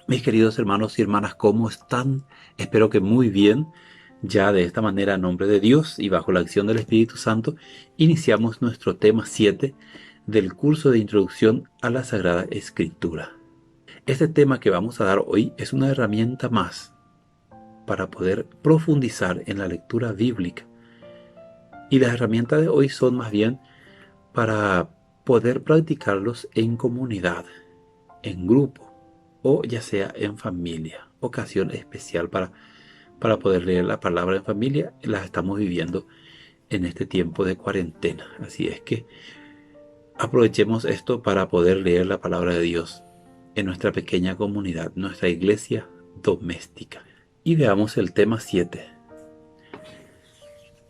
Mis queridos hermanos y hermanas, ¿cómo están? Espero que muy bien. Ya de esta manera, en nombre de Dios y bajo la acción del Espíritu Santo, iniciamos nuestro tema 7 del curso de Introducción a la Sagrada Escritura. Este tema que vamos a dar hoy es una herramienta más para poder profundizar en la lectura bíblica. Y las herramientas de hoy son más bien para poder practicarlos en comunidad, en grupo o ya sea en familia. Ocasión especial para poder leer la palabra en familia, las estamos viviendo en este tiempo de cuarentena. Así es que aprovechemos esto para poder leer la palabra de Dios en nuestra pequeña comunidad, nuestra iglesia doméstica. Y veamos el tema 7.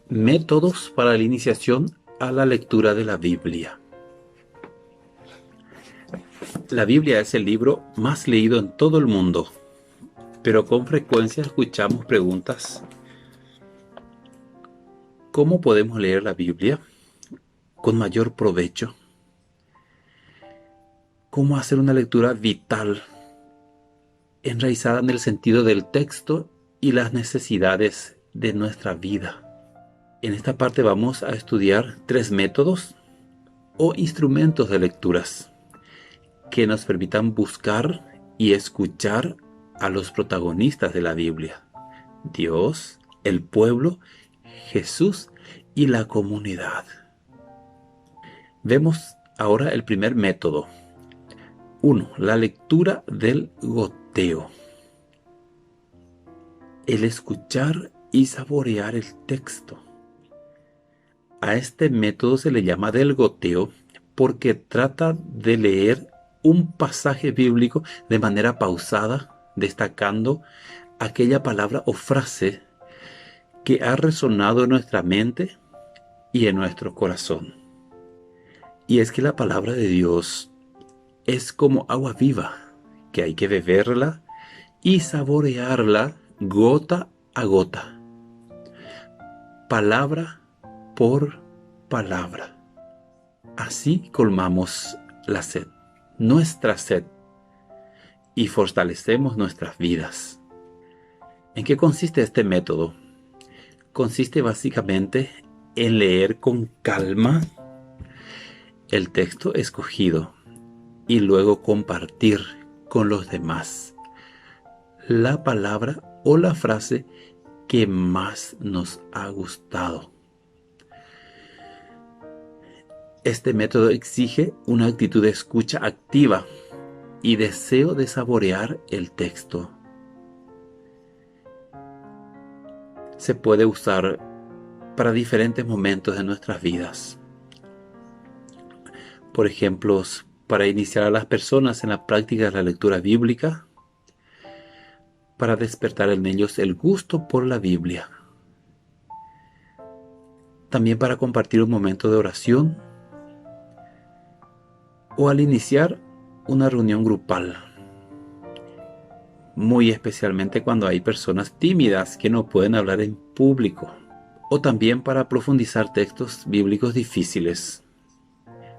Métodos para la iniciación a la lectura de la Biblia. La Biblia es el libro más leído en todo el mundo, pero con frecuencia escuchamos preguntas: ¿cómo podemos leer la Biblia con mayor provecho? ¿Cómo hacer una lectura vital, enraizada en el sentido del texto y las necesidades de nuestra vida? En esta parte vamos a estudiar 3 métodos o instrumentos de lecturas que nos permitan buscar y escuchar a los protagonistas de la Biblia: Dios, el pueblo, Jesús y la comunidad. Vemos ahora el primer método. 1. La lectura del goteo. El escuchar y saborear el texto. A este método se le llama del goteo porque trata de leer un pasaje bíblico de manera pausada, destacando aquella palabra o frase que ha resonado en nuestra mente y en nuestro corazón. Y es que la palabra de Dios es como agua viva, que hay que beberla y saborearla gota a gota, palabra por palabra. Así colmamos la sed, nuestra sed, y fortalecemos nuestras vidas. ¿En qué consiste este método? Consiste básicamente en leer con calma el texto escogido y luego compartir con los demás la palabra o la frase que más nos ha gustado. Este método exige una actitud de escucha activa y deseo de saborear el texto. Se puede usar para diferentes momentos de nuestras vidas. Por ejemplo, para iniciar a las personas en la práctica de la lectura bíblica, para despertar en ellos el gusto por la Biblia. También para compartir un momento de oración o al iniciar una reunión grupal. Muy especialmente cuando hay personas tímidas que no pueden hablar en público. O también para profundizar textos bíblicos difíciles.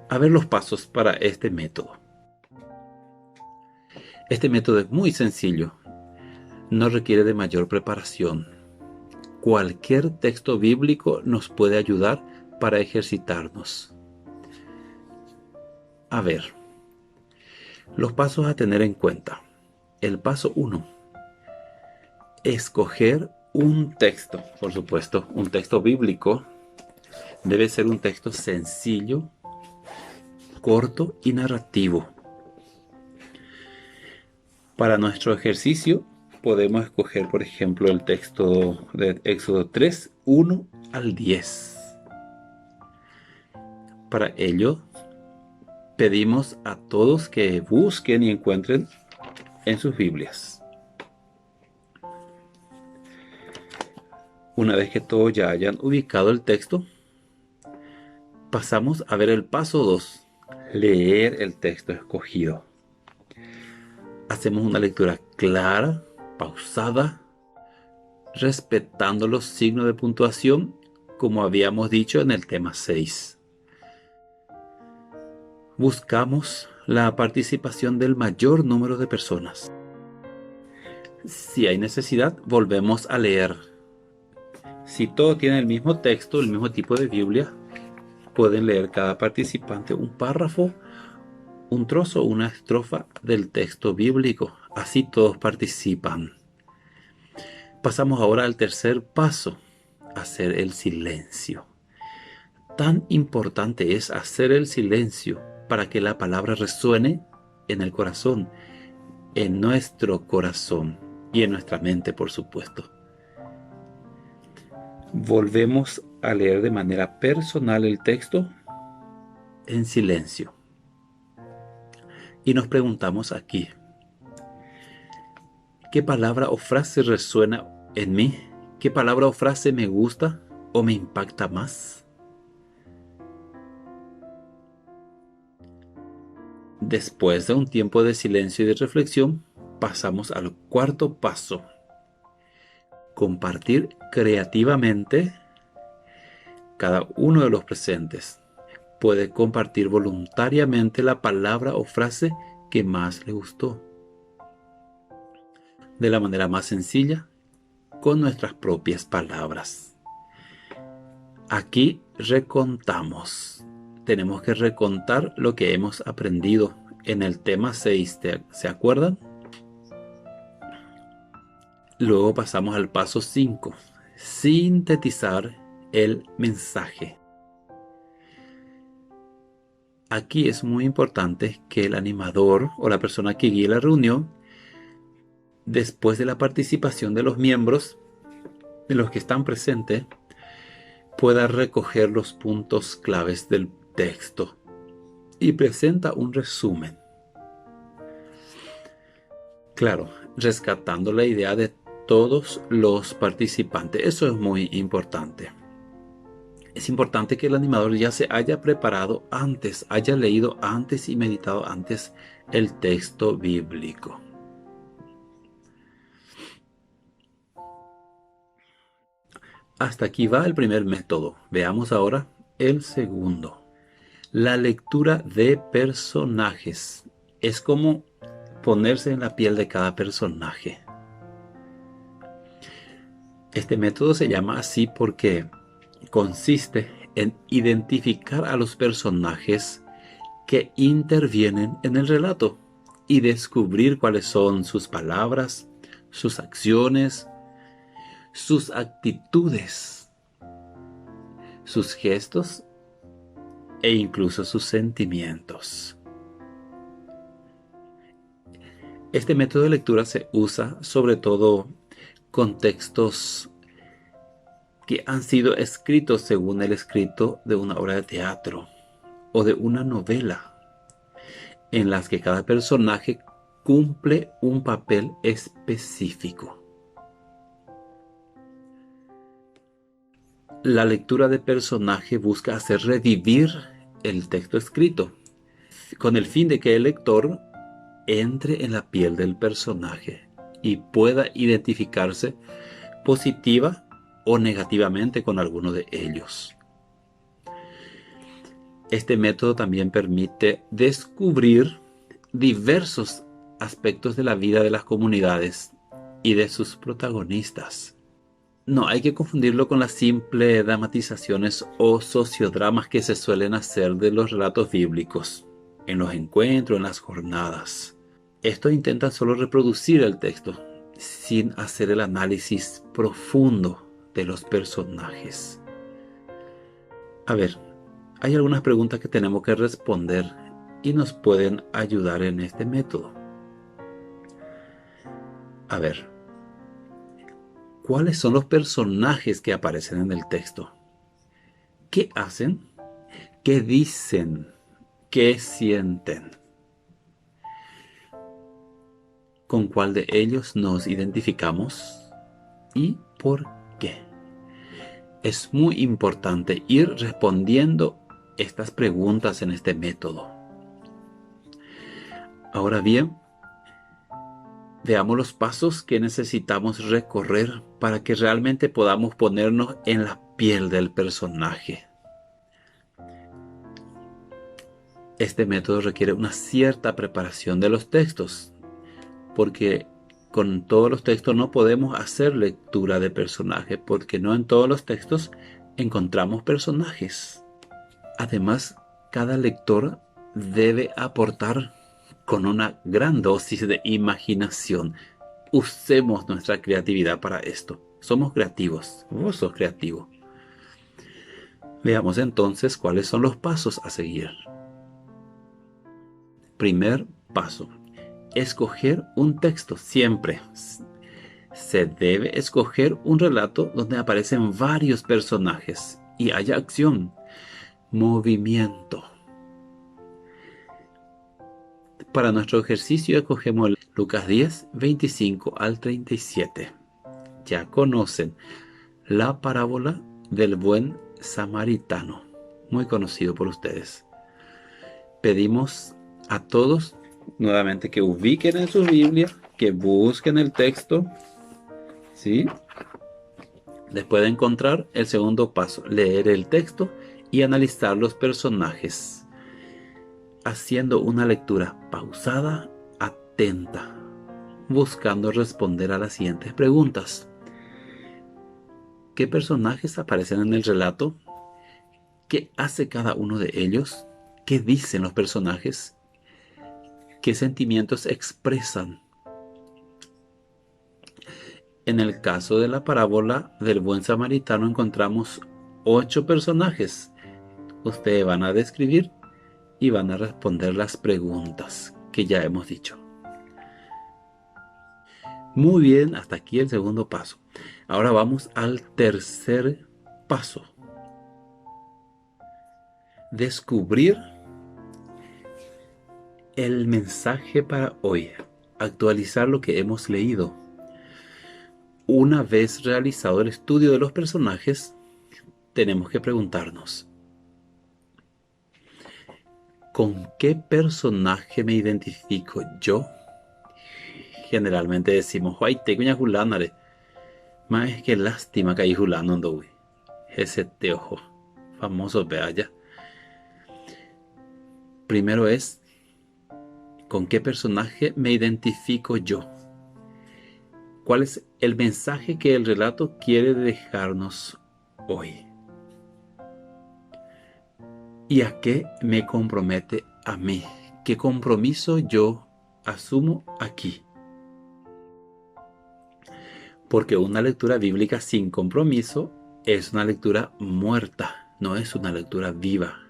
A ver los pasos para este método. Este método es muy sencillo. No requiere de mayor preparación. Cualquier texto bíblico nos puede ayudar para ejercitarnos. A ver, los pasos a tener en cuenta. El paso 1. Escoger un texto. Por supuesto, un texto bíblico debe ser un texto sencillo, corto y narrativo. Para nuestro ejercicio podemos escoger, por ejemplo, el texto de Éxodo 3, 1 al 10. Para ello, pedimos a todos que busquen y encuentren en sus Biblias. Una vez que todos ya hayan ubicado el texto, pasamos a ver el paso 2, leer el texto escogido. Hacemos una lectura clara, pausada, respetando los signos de puntuación, como habíamos dicho en el tema 6. Buscamos la participación del mayor número de personas. Si hay necesidad, volvemos a leer. Si todo tiene el mismo texto, el mismo tipo de Biblia, pueden leer cada participante un párrafo, un trozo, una estrofa del texto bíblico. Así todos participan. Pasamos ahora al tercer paso, hacer el silencio. Tan importante es hacer el silencio para que la palabra resuene en el corazón, en nuestro corazón y en nuestra mente, por supuesto. Volvemos a leer de manera personal el texto en silencio. Y nos preguntamos aquí, ¿qué palabra o frase resuena en mí? ¿Qué palabra o frase me gusta o me impacta más? Después de un tiempo de silencio y de reflexión, pasamos al cuarto paso. Compartir creativamente. Cada uno de los presentes puede compartir voluntariamente la palabra o frase que más le gustó, de la manera más sencilla, con nuestras propias palabras. Aquí recontamos. Tenemos que recontar lo que hemos aprendido en el tema 6. ¿Se acuerdan? Luego pasamos al paso 5. Sintetizar el mensaje. Aquí es muy importante que el animador o la persona que guíe la reunión, después de la participación de los miembros, de los que están presentes, pueda recoger los puntos claves del texto y presenta un resumen. Claro, rescatando la idea de todos los participantes. Eso es muy importante. Es importante que el animador ya se haya preparado antes, haya leído antes y meditado antes el texto bíblico. Hasta aquí va el primer método. Veamos ahora el segundo. La lectura de personajes. Es como ponerse en la piel de cada personaje. Este método se llama así porque consiste en identificar a los personajes que intervienen en el relato y descubrir cuáles son sus palabras, sus acciones, sus actitudes, sus gestos e incluso sus sentimientos. Este método de lectura se usa sobre todo con textos que han sido escritos según el escrito de una obra de teatro o de una novela, en las que cada personaje cumple un papel específico. La lectura de personaje busca hacer revivir el texto escrito, con el fin de que el lector entre en la piel del personaje y pueda identificarse positiva o negativamente con alguno de ellos. Este método también permite descubrir diversos aspectos de la vida de las comunidades y de sus protagonistas. No hay que confundirlo con las simples dramatizaciones o sociodramas que se suelen hacer de los relatos bíblicos, en los encuentros, en las jornadas. Estos intentan solo reproducir el texto, sin hacer el análisis profundo de los personajes. A ver, hay algunas preguntas que tenemos que responder y nos pueden ayudar en este método. A ver, ¿cuáles son los personajes que aparecen en el texto? ¿Qué hacen? ¿Qué dicen? ¿Qué sienten? ¿Con cuál de ellos nos identificamos? ¿Y por qué? Es muy importante ir respondiendo estas preguntas en este método. Ahora bien, veamos los pasos que necesitamos recorrer para que realmente podamos ponernos en la piel del personaje. Este método requiere una cierta preparación de los textos, porque con todos los textos no podemos hacer lectura de personajes, porque no en todos los textos encontramos personajes. Además, cada lector debe aportar con una gran dosis de imaginación. Usemos nuestra creatividad para esto. Somos creativos. Vos sos creativo. Veamos entonces cuáles son los pasos a seguir. Primer paso. Escoger un texto. Siempre se debe escoger un relato donde aparecen varios personajes y haya acción, movimiento. Para nuestro ejercicio escogemos Lucas 10, 25 al 37. Ya conocen la parábola del buen samaritano, muy conocido por ustedes. Pedimos a todos nuevamente que ubiquen en su Biblia, que busquen el texto, ¿sí? Después de encontrar, el segundo paso, leer el texto y analizar los personajes, haciendo una lectura pausada, atenta, buscando responder a las siguientes preguntas. ¿Qué personajes aparecen en el relato? ¿Qué hace cada uno de ellos? ¿Qué dicen los personajes? ¿Qué sentimientos expresan? En el caso de la parábola del buen samaritano encontramos 8 personajes. Ustedes van a describir y van a responder las preguntas que ya hemos dicho. Muy bien, hasta aquí el segundo paso. Ahora vamos al tercer paso. Descubrir el mensaje para hoy. Actualizar lo que hemos leído. Una vez realizado el estudio de los personajes, tenemos que preguntarnos: ¿con qué personaje me identifico yo? Generalmente decimos, ay, tengo una julanare. Más que lástima que hay julano ando, ese teojo famoso, vea ya. Primero es, ¿con qué personaje me identifico yo? ¿Cuál es el mensaje que el relato quiere dejarnos hoy? ¿Y a qué me compromete a mí? ¿Qué compromiso yo asumo aquí? Porque una lectura bíblica sin compromiso es una lectura muerta, no es una lectura viva,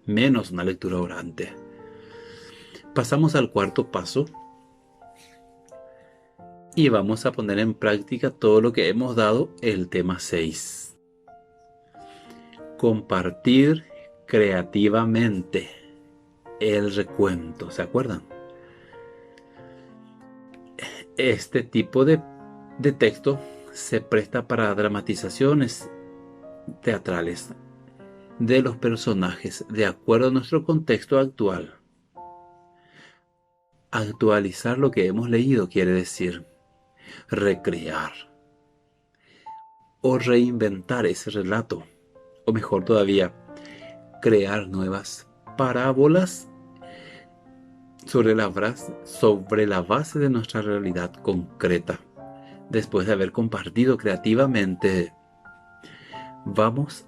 menos una lectura orante. Pasamos al cuarto paso y vamos a poner en práctica todo lo que hemos dado el tema 6. Compartir creativamente el recuento, ¿se acuerdan? Este tipo de texto se presta para dramatizaciones teatrales de los personajes de acuerdo a nuestro contexto actual. Actualizar lo que hemos leído quiere decir recrear o reinventar ese relato, o mejor todavía, crear nuevas parábolas sobre la base de nuestra realidad concreta. Después de haber compartido creativamente, vamos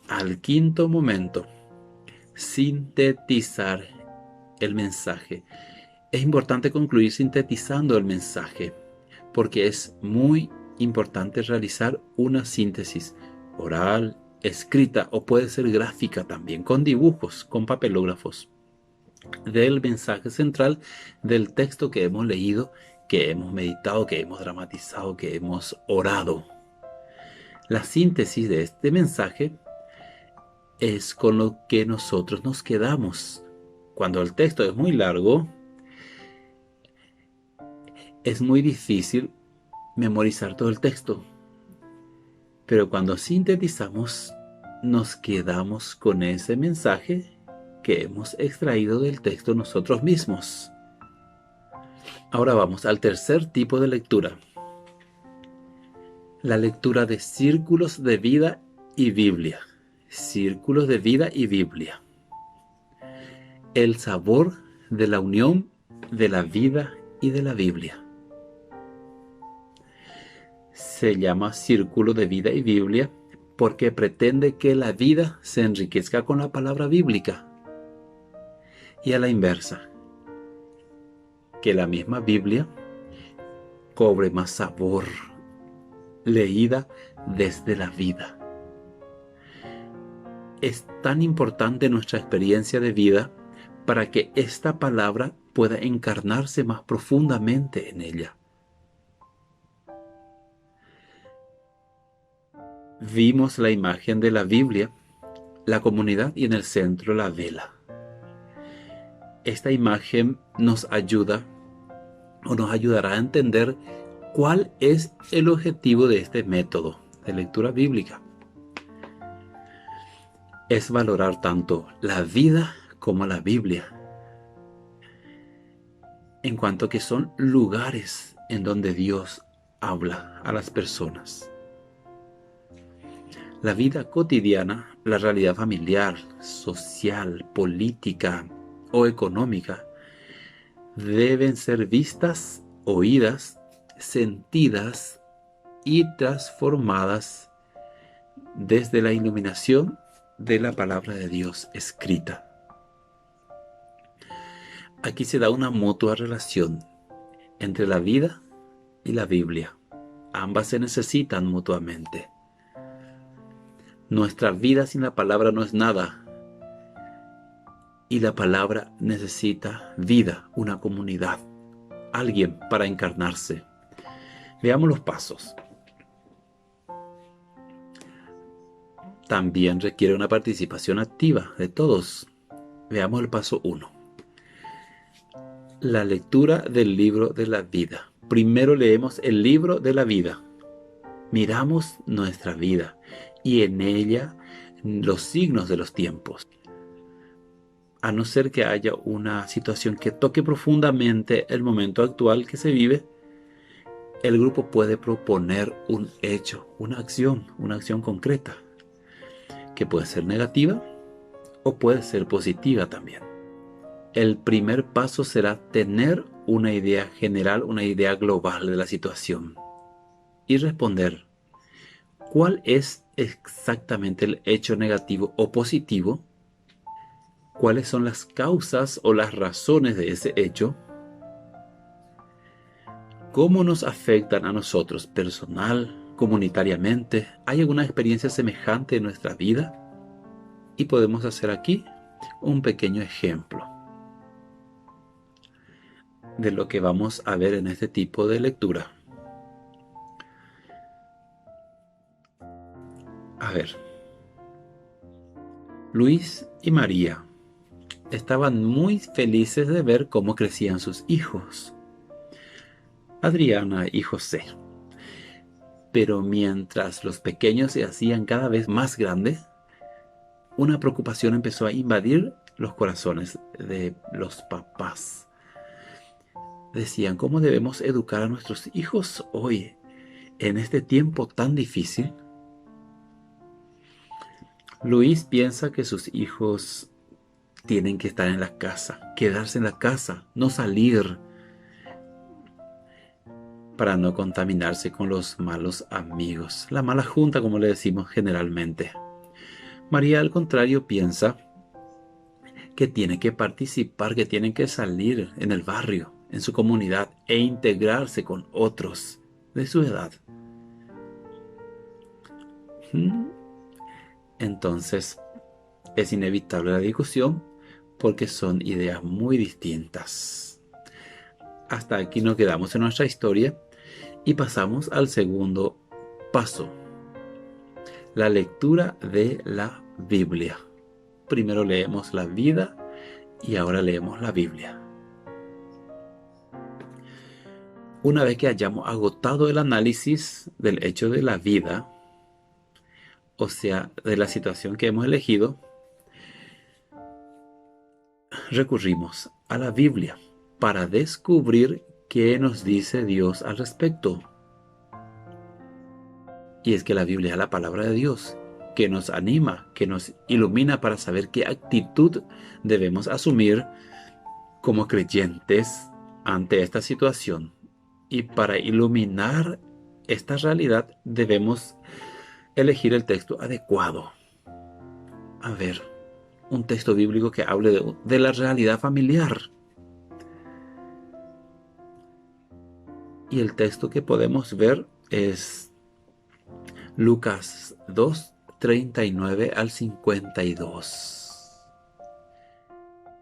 al quinto momento: sintetizar el mensaje. Es importante concluir sintetizando el mensaje, porque es muy importante realizar una síntesis oral, escrita o puede ser gráfica también, con dibujos, con papelógrafos, del mensaje central del texto que hemos leído, que hemos meditado, que hemos dramatizado, que hemos orado. La síntesis de este mensaje es con lo que nosotros nos quedamos. Cuando el texto es muy largo, es muy difícil memorizar todo el texto. Pero cuando sintetizamos, nos quedamos con ese mensaje que hemos extraído del texto nosotros mismos. Ahora vamos al tercer tipo de lectura. La lectura de círculos de vida y Biblia. Círculos de vida y Biblia. El sabor de la unión de la vida y de la Biblia. Se llama Círculo de Vida y Biblia porque pretende que la vida se enriquezca con la palabra bíblica. Y a la inversa, que la misma Biblia cobre más sabor, leída desde la vida. Es tan importante nuestra experiencia de vida para que esta palabra pueda encarnarse más profundamente en ella. Vimos la imagen de la Biblia, la comunidad y en el centro la vela. Esta imagen nos ayuda o nos ayudará a entender cuál es el objetivo de este método de lectura bíblica. Es valorar tanto la vida como la Biblia, en cuanto que son lugares en donde Dios habla a las personas. La vida cotidiana, la realidad familiar, social, política o económica deben ser vistas, oídas, sentidas y transformadas desde la iluminación de la palabra de Dios escrita. Aquí se da una mutua relación entre la vida y la Biblia. Ambas se necesitan mutuamente. Nuestra vida sin la palabra no es nada. Y la palabra necesita vida, una comunidad, alguien para encarnarse. Veamos los pasos. También requiere una participación activa de todos. Veamos el paso 1. La lectura del libro de la vida. Primero leemos el libro de la vida. Miramos nuestra vida y en ella los signos de los tiempos. A no ser que haya una situación que toque profundamente el momento actual que se vive, el grupo puede proponer un hecho, una acción concreta, que puede ser negativa o puede ser positiva también. El primer paso será tener una idea general, una idea global de la situación y responder cuál es exactamente el hecho negativo o positivo, cuáles son las causas o las razones de ese hecho, cómo nos afectan a nosotros personal, comunitariamente, ¿hay alguna experiencia semejante en nuestra vida? Y podemos hacer aquí un pequeño ejemplo de lo que vamos a ver en este tipo de lectura. A ver, Luis y María estaban muy felices de ver cómo crecían sus hijos, Adriana y José. Pero mientras los pequeños se hacían cada vez más grandes, una preocupación empezó a invadir los corazones de los papás. Decían, ¿cómo debemos educar a nuestros hijos hoy, en este tiempo tan difícil? Luis piensa que sus hijos tienen que estar en la casa, quedarse en la casa, no salir, para no contaminarse con los malos amigos, la mala junta, como le decimos generalmente. María, al contrario, piensa que tiene que participar, que tienen que salir en el barrio, en su comunidad e integrarse con otros de su edad. Entonces, es inevitable la discusión porque son ideas muy distintas. Hasta aquí nos quedamos en nuestra historia y pasamos al segundo paso, la lectura de la Biblia. Primero leemos la vida y ahora leemos la Biblia. Una vez que hayamos agotado el análisis del hecho de la vida, o sea, de la situación que hemos elegido, recurrimos a la Biblia para descubrir qué nos dice Dios al respecto. Y es que la Biblia es la palabra de Dios, que nos anima, que nos ilumina para saber qué actitud debemos asumir como creyentes ante esta situación y para iluminar esta realidad debemos elegir el texto adecuado. A ver, un texto bíblico que hable de la realidad familiar. Y el texto que podemos ver es Lucas 2, 39 al 52.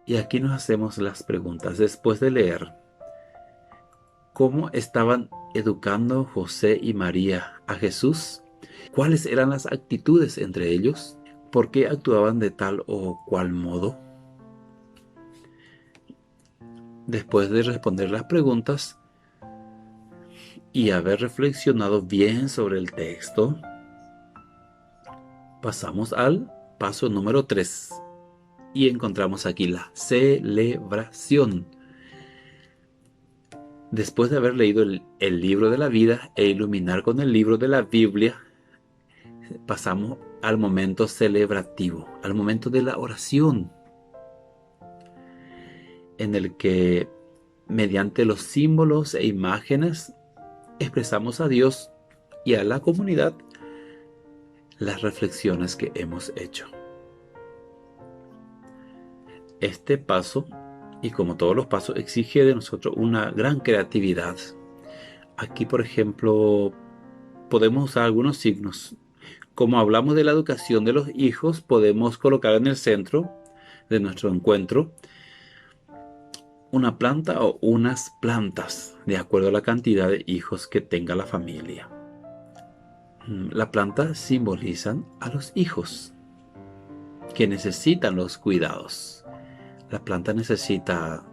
Y aquí nos hacemos las preguntas después de leer. ¿Cómo estaban educando José y María a Jesús? ¿Cuáles eran las actitudes entre ellos? ¿Por qué actuaban de tal o cual modo? Después de responder las preguntas y haber reflexionado bien sobre el texto, pasamos al paso número 3 y encontramos aquí la celebración. Después de haber leído el libro de la vida e iluminar con el libro de la Biblia, pasamos al momento celebrativo, al momento de la oración, en el que mediante los símbolos e imágenes expresamos a Dios y a la comunidad las reflexiones que hemos hecho. Este paso, y como todos los pasos, exige de nosotros una gran creatividad. Aquí, por ejemplo, podemos usar algunos signos. Como hablamos de la educación de los hijos, podemos colocar en el centro de nuestro encuentro una planta o unas plantas, de acuerdo a la cantidad de hijos que tenga la familia. La planta simbolizan a los hijos que necesitan los cuidados. La planta necesita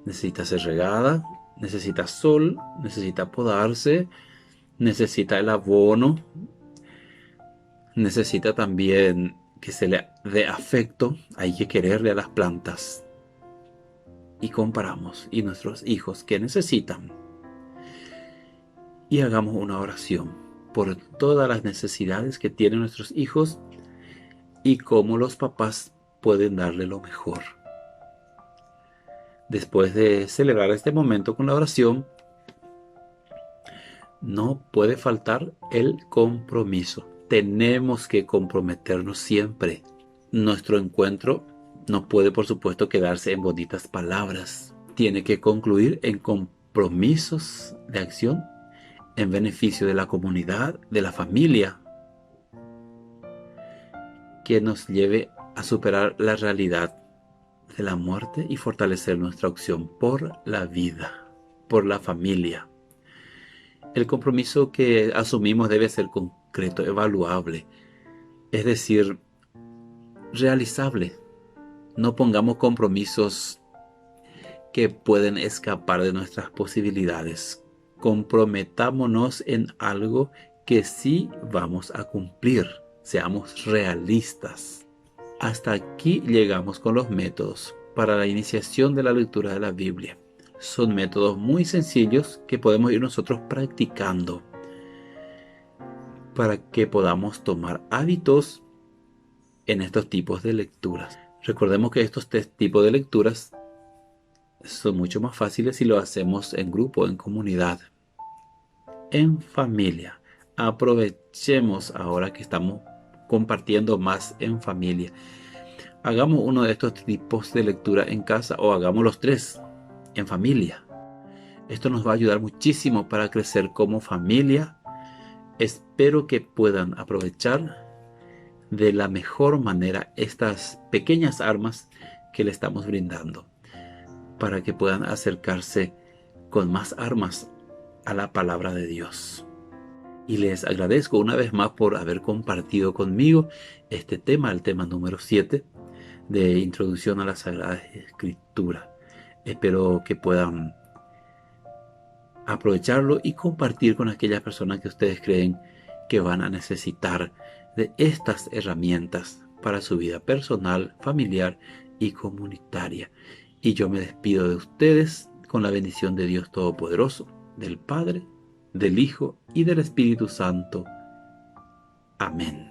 ser regada, necesita sol, necesita podarse, necesita el abono, necesita también que se le dé afecto. Hay que quererle a las plantas. Y comparamos, ¿y nuestros hijos qué necesitan? Y hagamos una oración por todas las necesidades que tienen nuestros hijos y cómo los papás pueden darle lo mejor. Después de celebrar este momento con la oración, no puede faltar el compromiso. Tenemos que comprometernos siempre. Nuestro encuentro no puede, por supuesto, quedarse en bonitas palabras. Tiene que concluir en compromisos de acción en beneficio de la comunidad, de la familia, que nos lleve a superar la realidad de la muerte y fortalecer nuestra opción por la vida, por la familia. El compromiso que asumimos debe ser concreto, evaluable, es decir, realizable. No pongamos compromisos que pueden escapar de nuestras posibilidades. Comprometámonos en algo que sí vamos a cumplir. Seamos realistas. Hasta aquí llegamos con los métodos para la iniciación de la lectura de la Biblia. Son métodos muy sencillos que podemos ir nosotros practicando para que podamos tomar hábitos en estos tipos de lecturas. Recordemos que estos tipos de lecturas son mucho más fáciles si lo hacemos en grupo, en comunidad, en familia. Aprovechemos ahora que estamos compartiendo más en familia. Hagamos uno de estos tipos de lectura en casa o hagamos los tres en familia. Esto nos va a ayudar muchísimo para crecer como familia. Espero que puedan aprovechar de la mejor manera estas pequeñas armas que le estamos brindando, para que puedan acercarse con más armas a la palabra de Dios. Y les agradezco una vez más por haber compartido conmigo este tema, el tema número 7 de Introducción a la Sagrada Escritura. Espero que puedan aprovecharlo y compartir con aquellas personas que ustedes creen que van a necesitar de estas herramientas para su vida personal, familiar y comunitaria. Y yo me despido de ustedes con la bendición de Dios Todopoderoso, del Padre, del Hijo y del Espíritu Santo. Amén.